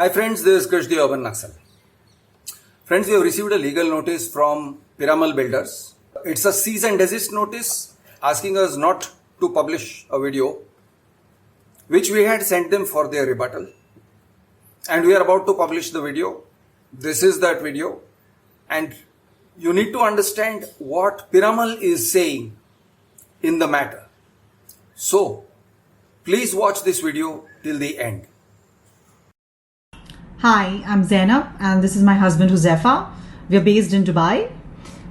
Hi friends, this is Krish the Urban Naxal. Friends, we have received a legal notice from Piramal Builders. It's a cease and desist notice asking us not to publish a video which we had sent them for their rebuttal. And we are about to publish the video. This is that video. And you need to understand what Piramal is saying in the matter. So, please watch this video till the end. Hi, I'm Zainab and this is my husband Hozefa. We're based in Dubai.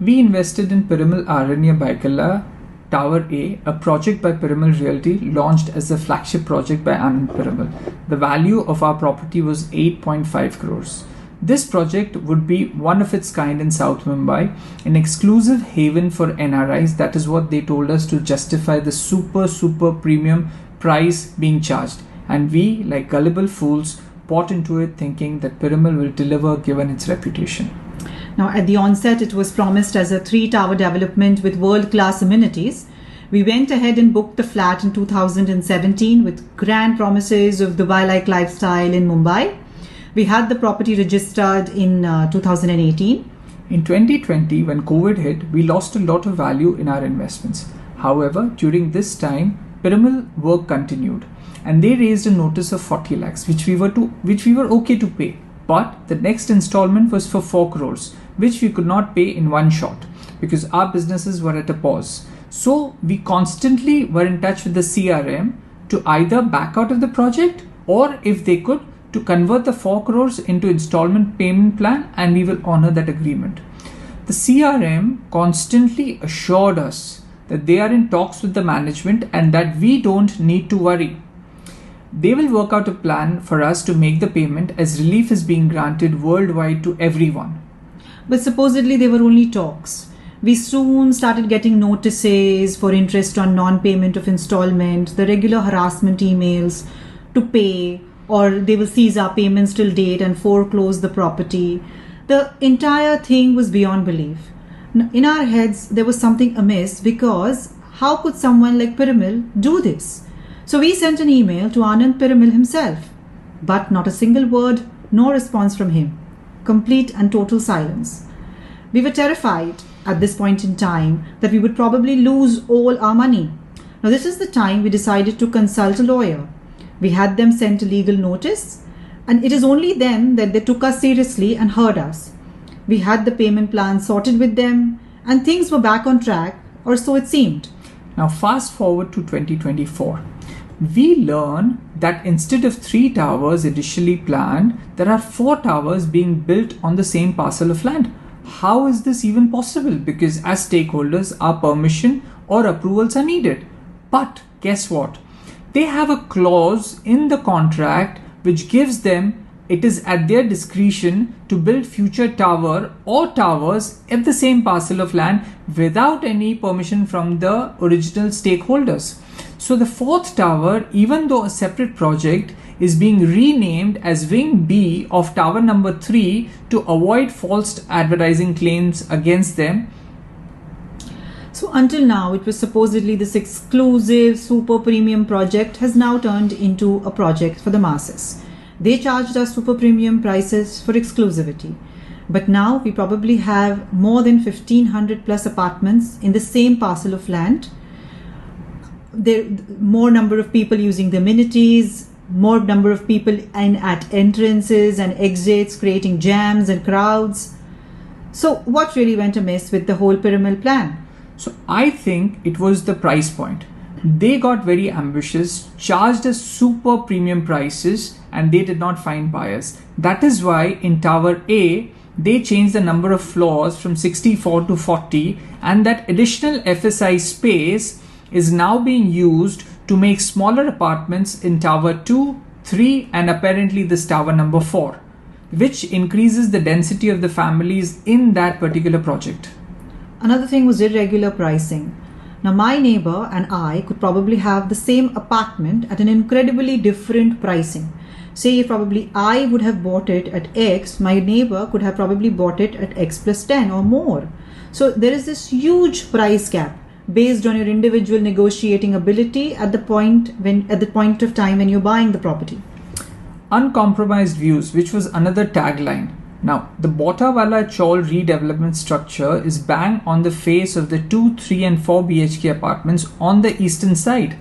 We invested in Piramal Aranya Byculla Tower A, a project by Piramal Realty launched as a flagship project by Anand Piramal. The value of our property was 8.5 crores. This project would be one of its kind in South Mumbai, an exclusive haven for NRIs. That is what they told us to justify the super premium price being charged. And we, like gullible fools, bought into it thinking that Piramal will deliver given its reputation. Now, at the onset, it was promised as a 3-tower development with world-class amenities. We went ahead and booked the flat in 2017 with grand promises of Dubai-like lifestyle in Mumbai. We had the property registered in 2018. In 2020, when COVID hit, we lost a lot of value in our investments. However, during this time, Piramal work continued. And they raised a notice of 40 lakhs, which we were okay to pay. But the next installment was for 4 crores, which we could not pay in one shot because our businesses were at a pause. So we constantly were in touch with the CRM to either back out of the project or if they could to convert the 4 crores into installment payment plan, and we will honor that agreement. The CRM constantly assured us that they are in talks with the management and that we don't need to worry. They will work out a plan for us to make the payment as relief is being granted worldwide to everyone. But supposedly they were only talks. We soon started getting notices for interest on non-payment of installment, the regular harassment emails to pay, or they will seize our payments till date and foreclose the property. The entire thing was beyond belief. In our heads, there was something amiss because how could someone like Piramal do this? So we sent an email to Anand Piramal himself, but not a single word, no response from him. Complete and total silence. We were terrified at this point in time that we would probably lose all our money. Now this is the time we decided to consult a lawyer. We had them send a legal notice, and it is only then that they took us seriously and heard us. We had the payment plan sorted with them and things were back on track, or so it seemed. Now fast forward to 2024. We learn that instead of 3 towers initially planned, there are 4 towers being built on the same parcel of land. How is this even possible? Because as stakeholders, our permission or approvals are needed. But guess what? They have a clause in the contract which gives them it is at their discretion to build future tower or towers at the same parcel of land without any permission from the original stakeholders. So the 4th tower, even though a separate project, is being renamed as Wing B of tower number 3 to avoid false advertising claims against them. So until now, it was supposedly this exclusive super premium project has now turned into a project for the masses. They charged us super premium prices for exclusivity. But now we probably have more than 1500 plus apartments in the same parcel of land. There more number of people using the amenities, more number of people at entrances and exits, creating jams and crowds. So what really went amiss with the whole Piramal plan? So I think it was the price point. They got very ambitious, charged us super premium prices, and they did not find buyers. That is why in Tower A, they changed the number of floors from 64 to 40, and that additional FSI space is now being used to make smaller apartments in Tower 2, 3, and apparently this Tower number 4, which increases the density of the families in that particular project. Another thing was irregular pricing. Now my neighbor and I could probably have the same apartment at an incredibly different pricing. Say if probably I would have bought it at X, my neighbor could have probably bought it at X plus 10 or more. So there is this huge price gap based on your individual negotiating ability at the point of time when you're buying the property. uncompromised views, which was another tagline. Now, the Botawala Chaul redevelopment structure is bang on the face of the 2, 3 and 4 BHK apartments on the eastern side.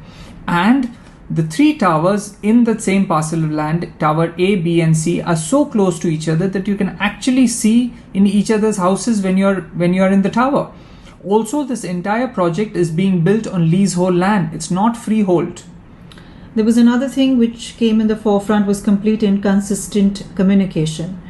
And the 3 towers in the same parcel of land, tower A, B and C, are so close to each other that you can actually see in each other's houses when you're in the tower. Also, this entire project is being built on leasehold land. It's not freehold. There was another thing which came in the forefront was complete inconsistent communication.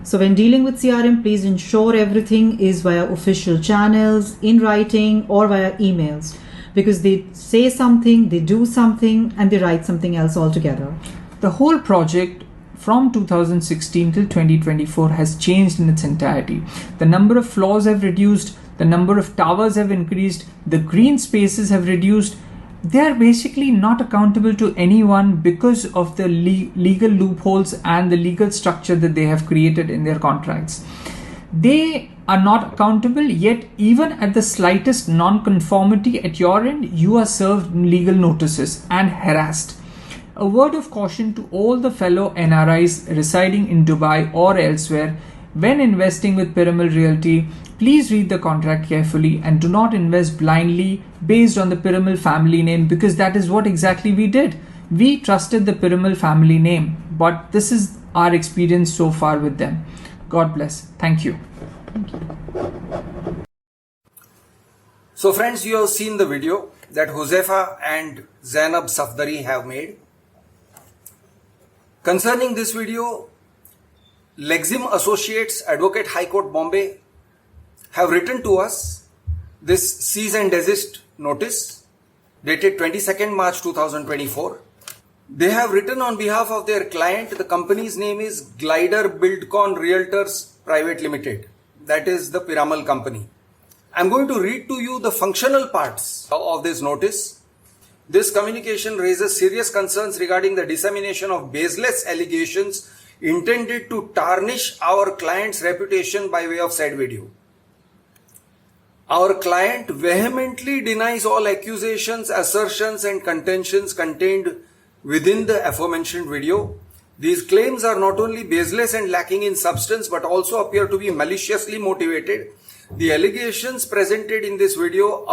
So when dealing with CRM, please ensure everything is via official channels, in writing or via emails, because they say something, they do something and they write something else altogether. The whole project from 2016 till 2024 has changed in its entirety. The number of floors have reduced, the number of towers have increased, the green spaces have reduced. They are basically not accountable to anyone because of the legal loopholes and the legal structure that they have created in their contracts. They are not accountable, yet even at the slightest non-conformity at your end, you are served legal notices and harassed. A word of caution to all the fellow NRIs residing in Dubai or elsewhere: when investing with Piramal Realty, please read the contract carefully and do not invest blindly based on the Piramal family name, because that is what exactly we did. We trusted the Piramal family name, but this is our experience so far with them. God bless. Thank you. So friends, you have seen the video that Hozefa and Zainab Safdari have made. Concerning this video, Lexim Associates, Advocate HighCourt Bombay, have written to us this cease and desist notice dated 22nd March 2024. They have written on behalf of their client. The company's name is Glider Buildcon Realtors Private Limited. That is the Piramal company. I'm going to read to you the functional parts of this notice. This communication raises serious concerns regarding the dissemination of baseless allegations intended to tarnish our client's reputation by way of said video. Our client vehemently denies all accusations, assertions and contentions contained within the aforementioned video. These claims are not only baseless and lacking in substance but also appear to be maliciously motivated. The allegations presented in this video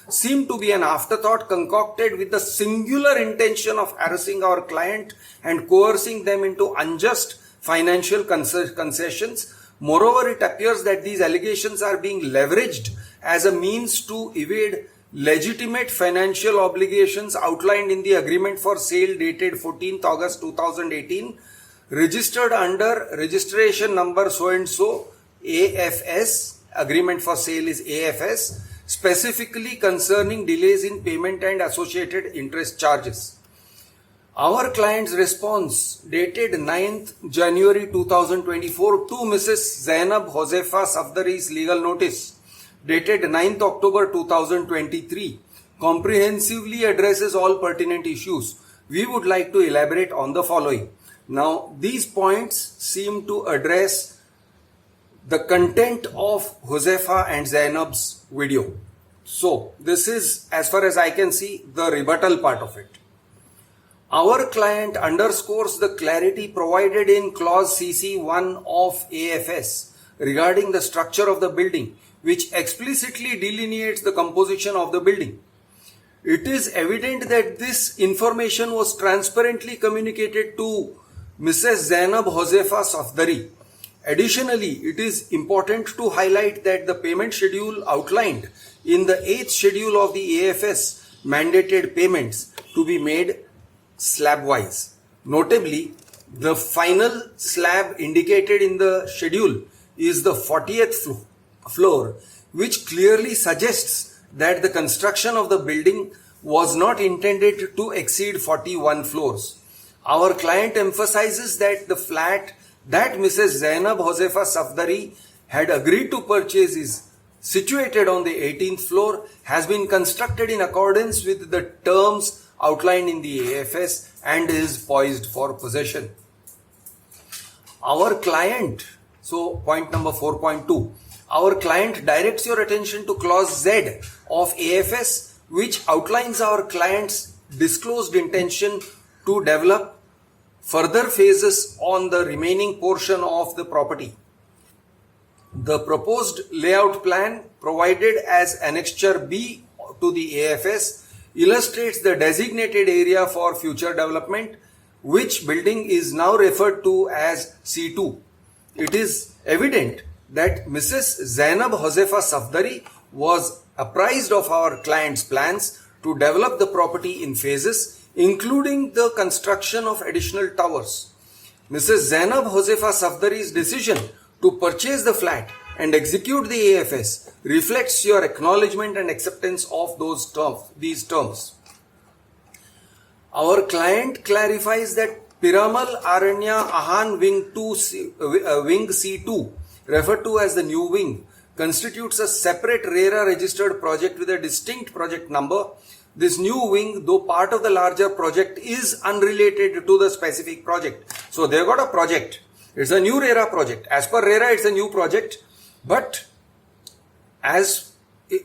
seem to be an afterthought concocted with the singular intention of harassing our client and coercing them into unjust financial concessions. Moreover, it appears that these allegations are being leveraged as a means to evade legitimate financial obligations outlined in the agreement for sale dated 14th August 2018, registered under registration number so and so AFS, agreement for sale is AFS, specifically concerning delays in payment and associated interest charges. Our client's response dated 9th January 2024 to Mrs. Zainab Hozefa Safdari's legal notice dated 9th October 2023 comprehensively addresses all pertinent issues. We would like to elaborate on the following. Now, these points seem to address the content of Hozefa and Zainab's video. So, this is, as far as I can see, the rebuttal part of it. Our client underscores the clarity provided in clause CC1 of AFS regarding the structure of the building, which explicitly delineates the composition of the building. It is evident that this information was transparently communicated to Mrs. Zainab Hozefa Safdari. Additionally, it is important to highlight that the payment schedule outlined in the 8th schedule of the AFS mandated payments to be made slab-wise. Notably, the final slab indicated in the schedule is the 40th floor, which clearly suggests that the construction of the building was not intended to exceed 41 floors. Our client emphasizes that the flat that Mrs. Zainab Hozefa Safdari had agreed to purchase is situated on the 18th floor, has been constructed in accordance with the terms outlined in the AFS and is poised for possession. Our client, so point number 4.2, our client directs your attention to clause Z of AFS, which outlines our client's disclosed intention to develop further phases on the remaining portion of the property. The proposed layout plan provided as Annexure B to the AFS illustrates the designated area for future development, which building is now referred to as C2. It is evident that Mrs. Zainab Hozefa Safdari was apprised of our client's plans to develop the property in phases, including the construction of additional towers. Mrs. Zainab Hozefa Safdari's decision to purchase the flat and execute the AFS reflects your acknowledgement and acceptance of these terms. Our client clarifies that Piramal Aranya Ahan Wing C2, referred to as the new wing, constitutes a separate RERA registered project with a distinct project number. This new wing, though part of the larger project, is unrelated to the specific project. So they've got a project. It's a new RERA project. As per RERA, it's a new project. But as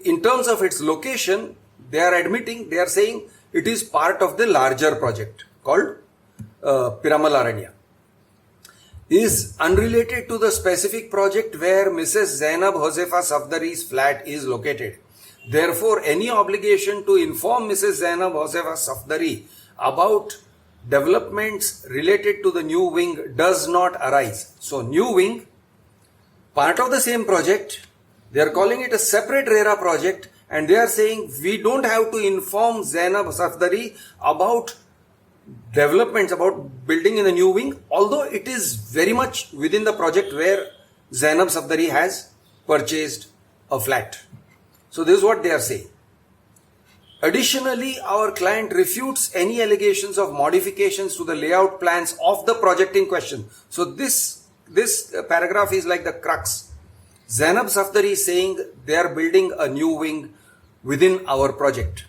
in terms of its location, they are saying it is part of the larger project called Piramal Aranya. Is unrelated to the specific project where Mrs. Zainab Hozefa Safdari's flat is located. Therefore, any obligation to inform Mrs. Zainab Hozefa Safdari about developments related to the new wing does not arise. So, new wing, part of the same project, they are calling it a separate RERA project, and they are saying we don't have to inform Zainab Safdari about developments, about building in the new wing, although it is very much within the project where Zainab Safdari has purchased a flat. So this is what they are saying. Additionally, our client refutes any allegations of modifications to the layout plans of the project in question. So this paragraph is like the crux. Zainab Safdari is saying they are building a new wing within our project.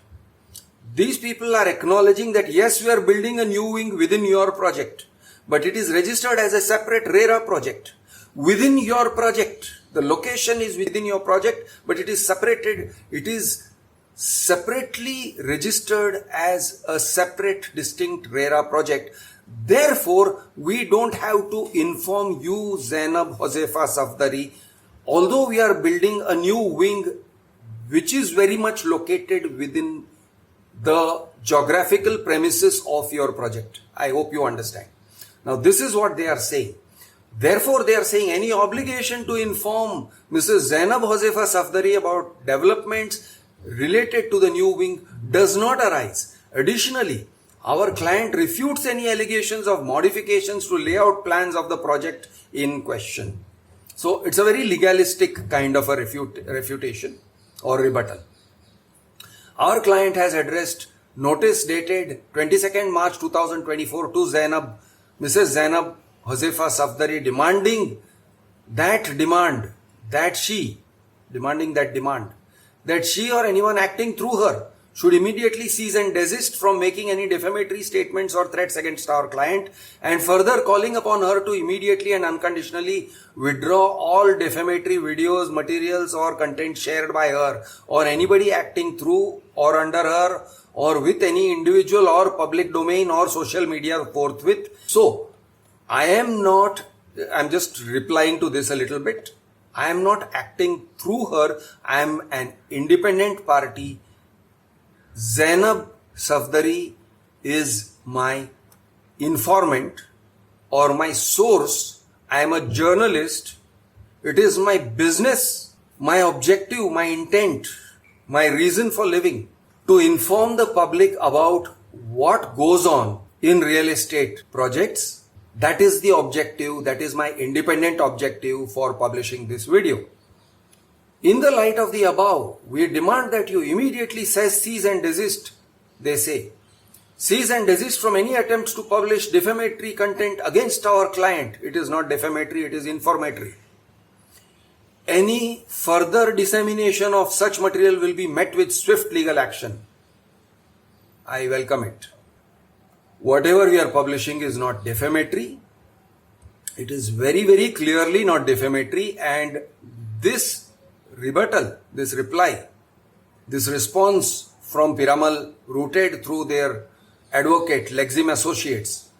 These people are acknowledging that yes, we are building a new wing within your project, but it is registered as a separate RERA project. Within your project, the location is within your project, but it is separated. It is separately registered as a separate, distinct RERA project. Therefore, we don't have to inform you, Zainab Hozefa Safdari, although we are building a new wing which is very much located within the geographical premises of your project. I hope you understand. Now, this is what they are saying. Therefore, they are saying any obligation to inform Mrs. Zainab Hozefa Safdari about developments related to the new wing does not arise. Additionally, our client refutes any allegations of modifications to layout plans of the project in question. So, it's a very legalistic kind of a refutation or rebuttal. Our client has addressed notice dated 22nd March 2024 to Mrs. Zainab Hozefa Safdari demanding that she or anyone acting through her should immediately cease and desist from making any defamatory statements or threats against our client, and further calling upon her to immediately and unconditionally withdraw all defamatory videos, materials or content shared by her or anybody acting through or under her or with any individual or public domain or social media forthwith. So, I'm just replying to this a little bit. I am not acting through her. I am an independent party. Zainab Safdari is my informant or my source. I am a journalist. It is my business, my objective, my intent, my reason for living to inform the public about what goes on in real estate projects. That is the objective. That is my independent objective for publishing this video. In the light of the above, we demand that you immediately cease and desist, they say. Cease and desist from any attempts to publish defamatory content against our client. It is not defamatory, it is informatory. Any further dissemination of such material will be met with swift legal action. I welcome it. Whatever we are publishing is not defamatory. It is very, very clearly not defamatory, and this rebuttal, this reply, this response from Piramal, rooted through their advocate Lexim Associates,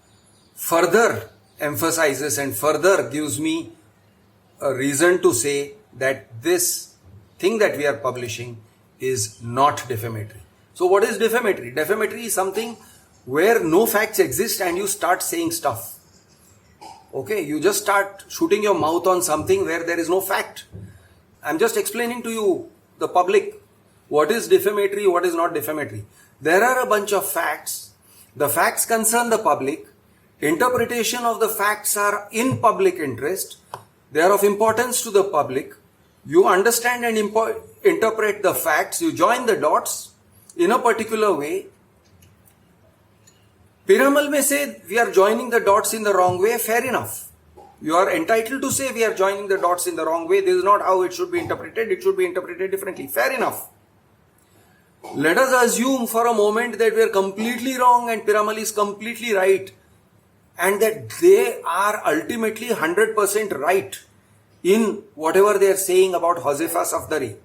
further emphasizes and further gives me a reason to say that this thing that we are publishing is not defamatory. So what is defamatory? Defamatory is something where no facts exist and you start saying stuff. Okay, you just start shooting your mouth on something where there is no fact. I'm just explaining to you, the public, what is defamatory, what is not defamatory. There are a bunch of facts. The facts concern the public. Interpretation of the facts are in public interest. They are of importance to the public. You understand and interpret the facts. You join the dots in a particular way. Piramal may say we are joining the dots in the wrong way. Fair enough. You are entitled to say we are joining the dots in the wrong way. This is not how it should be interpreted. It should be interpreted differently. Fair enough. Let us assume for a moment that we are completely wrong and Piramal is completely right, and that they are ultimately 100% right in whatever they are saying about Hozefa Safdari.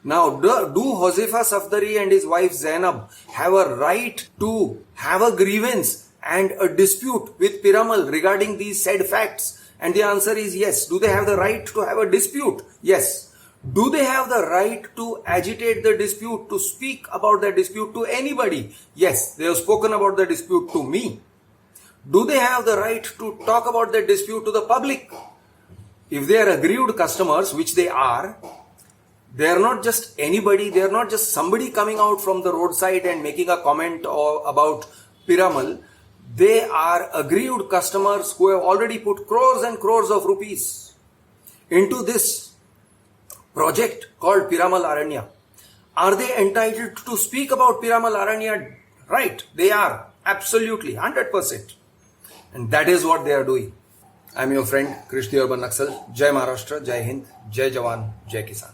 Now, do Hozefa Safdari and his wife Zainab have a right to have a grievance and a dispute with Piramal regarding these said facts? And the answer is yes. Do they have the right to have a dispute? Yes. Do they have the right to agitate the dispute, to speak about the dispute to anybody? Yes. They have spoken about the dispute to me. Do they have the right to talk about the dispute to the public? If they are aggrieved customers, which they are not just anybody, they are not just somebody coming out from the roadside and making a comment about Piramal. They are aggrieved customers who have already put crores and crores of rupees into this project called Piramal Aranya. Are they entitled to speak about Piramal Aranya? Right, they are. Absolutely, 100%. And that is what they are doing. I am your friend, Krish the Urban Naxal. Jai Maharashtra, Jai Hind, Jai Jawan, Jai Kisan.